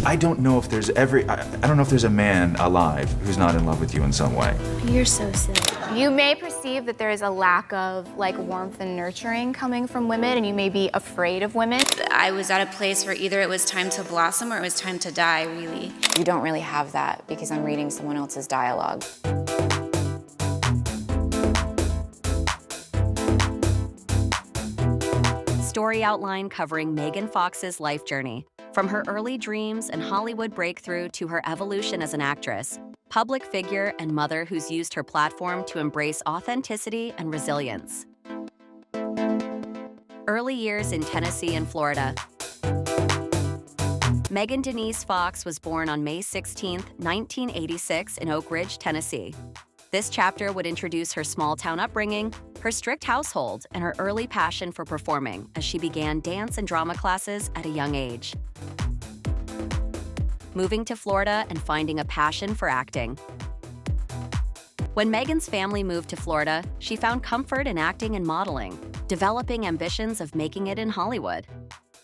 I don't know if there's I don't know if there's a man alive who's not in love with you in some way. You're so silly. You may perceive that there is a lack of warmth and nurturing coming from women, and you may be afraid of women. I was at a place where either it was time to blossom or it was time to die, really. You don't really have that because I'm reading someone else's dialogue. Story outline covering Megan Fox's life journey, from her early dreams and Hollywood breakthrough to her evolution as an actress, public figure, and mother who's used her platform to embrace authenticity and resilience. Early years in Tennessee and Florida. Megan Denise Fox was born on May 16, 1986 in Oak Ridge, Tennessee. This chapter would introduce her small-town upbringing, her strict household, and her early passion for performing as she began dance and drama classes at a young age. Moving to Florida and finding a passion for acting. When Megan's family moved to Florida, she found comfort in acting and modeling, developing ambitions of making it in Hollywood.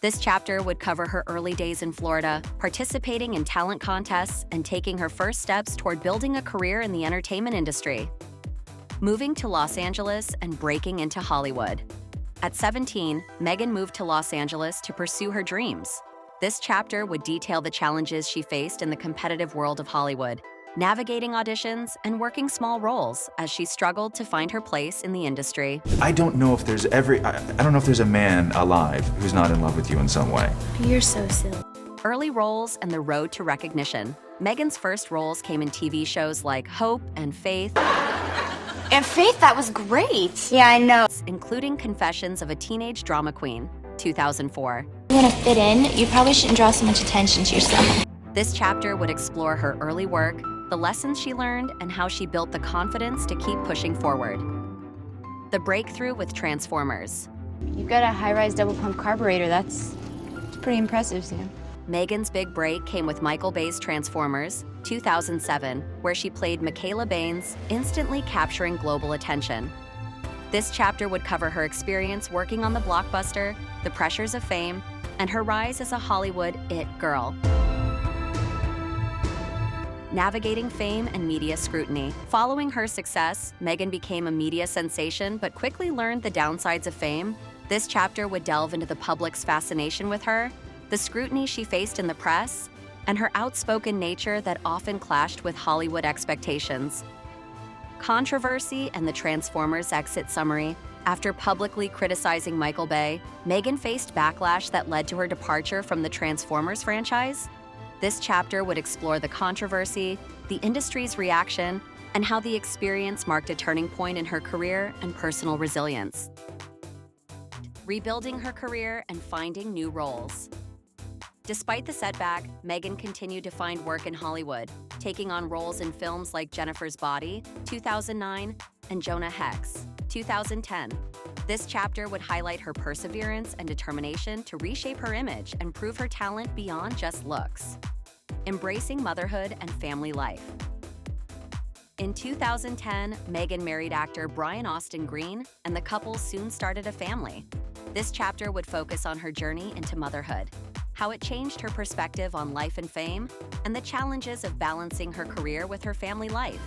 This chapter would cover her early days in Florida, participating in talent contests, and taking her first steps toward building a career in the entertainment industry. Moving to Los Angeles and breaking into Hollywood. At 17, Megan moved to Los Angeles to pursue her dreams. This chapter would detail the challenges she faced in the competitive world of Hollywood, navigating auditions and working small roles as she struggled to find her place in the industry. I don't know if there's I don't know if there's a man alive who's not in love with you in some way. You're so silly. Early roles and the road to recognition. Megan's first roles came in TV shows like Hope and Faith. And Faith, that was great. Yeah, I know. Including Confessions of a Teenage Drama Queen, 2004. You want to fit in? You probably shouldn't draw so much attention to yourself. This chapter would explore her early work, the lessons she learned, and how she built the confidence to keep pushing forward. The breakthrough with Transformers. You've got a high-rise double-pump carburetor. That's pretty impressive, Sam. Megan's big break came with Michael Bay's Transformers, 2007, where she played Michaela Baines, instantly capturing global attention. This chapter would cover her experience working on the blockbuster, the pressures of fame, and her rise as a Hollywood it girl. Navigating fame and media scrutiny. Following her success, Megan became a media sensation but quickly learned the downsides of fame. This chapter would delve into the public's fascination with her, the scrutiny she faced in the press, and her outspoken nature that often clashed with Hollywood expectations. Controversy and the Transformers exit summary. After publicly criticizing Michael Bay, Megan faced backlash that led to her departure from the Transformers franchise. This chapter would explore the controversy, the industry's reaction, and how the experience marked a turning point in her career and personal resilience. Rebuilding her career and finding new roles. Despite the setback, Megan continued to find work in Hollywood, taking on roles in films like Jennifer's Body, 2009, and Jonah Hex, 2010. This chapter would highlight her perseverance and determination to reshape her image and prove her talent beyond just looks. Embracing motherhood and family life. In 2010, Megan married actor Brian Austin Green, and the couple soon started a family. This chapter would focus on her journey into motherhood, how it changed her perspective on life and fame, and the challenges of balancing her career with her family life.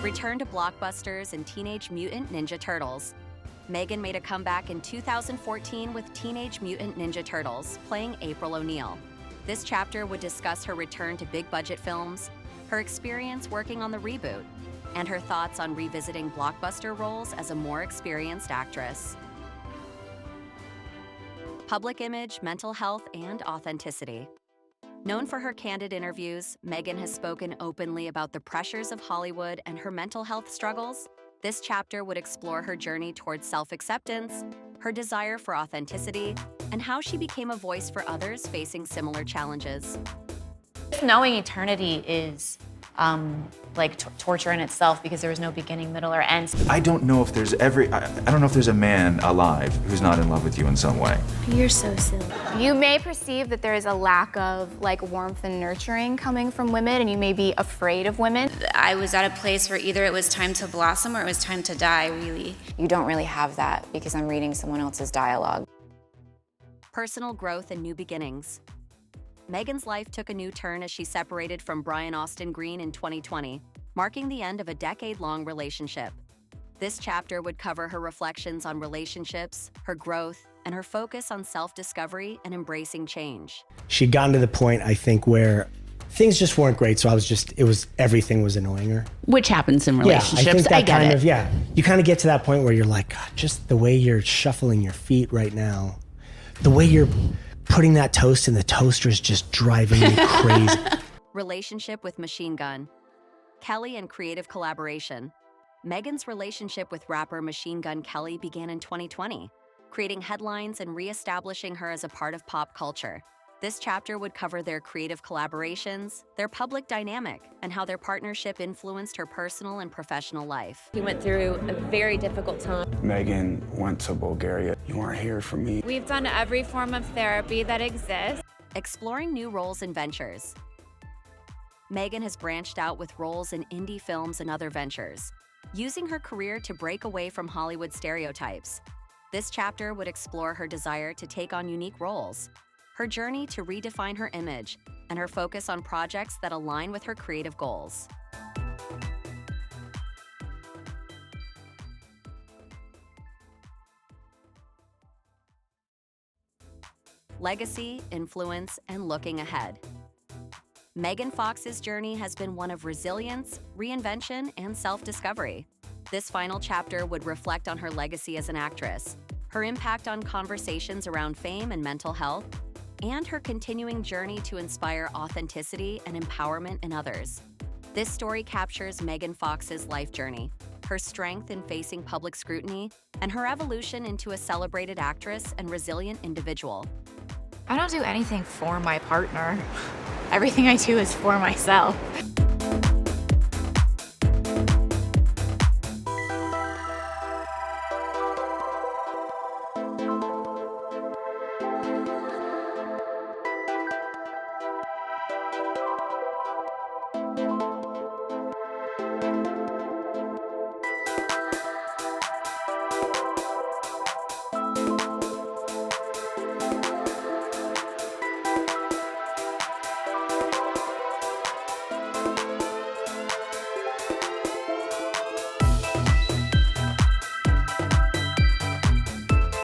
Return to blockbusters and Teenage Mutant Ninja Turtles. Megan made a comeback in 2014 with Teenage Mutant Ninja Turtles, playing April O'Neil. This chapter would discuss her return to big-budget films, her experience working on the reboot, and her thoughts on revisiting blockbuster roles as a more experienced actress. Public image, mental health, and authenticity. Known for her candid interviews, Megan has spoken openly about the pressures of Hollywood and her mental health struggles. This chapter would explore her journey towards self-acceptance, her desire for authenticity, and how she became a voice for others facing similar challenges. Knowing eternity is torture in itself because there was no beginning, middle, or end. I don't know if there's I don't know if there's a man alive who's not in love with you in some way. You're so silly. You may perceive that there is a lack of warmth and nurturing coming from women, and you may be afraid of women. I was at a place where either it was time to blossom or it was time to die, really. You don't really have that because I'm reading someone else's dialogue. Personal growth and new beginnings. Megan's life took a new turn as she separated from Brian Austin Green in 2020, marking the end of a decade-long relationship. This chapter would cover her reflections on relationships, her growth, and her focus on self-discovery and embracing change. She'd gotten to the point, I think, where things just weren't great, so everything was annoying her. Which happens in relationships. Yeah, I think that get it. You kind of get to that point where you're like, God, just the way you're shuffling your feet right now, the way you're putting that toast in the toaster is just driving me crazy. Relationship with Machine Gun. Kelly and creative collaboration. Megan's relationship with rapper Machine Gun Kelly began in 2020, creating headlines and reestablishing her as a part of pop culture. This chapter would cover their creative collaborations, their public dynamic, and how their partnership influenced her personal and professional life. He went through a very difficult time. Megan went to Bulgaria. You weren't here for me. We've done every form of therapy that exists. Exploring new roles and ventures. Megan has branched out with roles in indie films and other ventures, using her career to break away from Hollywood stereotypes. This chapter would explore her desire to take on unique roles, her journey to redefine her image, and her focus on projects that align with her creative goals. Legacy, influence, and looking ahead. Megan Fox's journey has been one of resilience, reinvention, and self-discovery. This final chapter would reflect on her legacy as an actress, her impact on conversations around fame and mental health, and her continuing journey to inspire authenticity and empowerment in others. This story captures Megan Fox's life journey, her strength in facing public scrutiny, and her evolution into a celebrated actress and resilient individual. I don't do anything for my partner. Everything I do is for myself.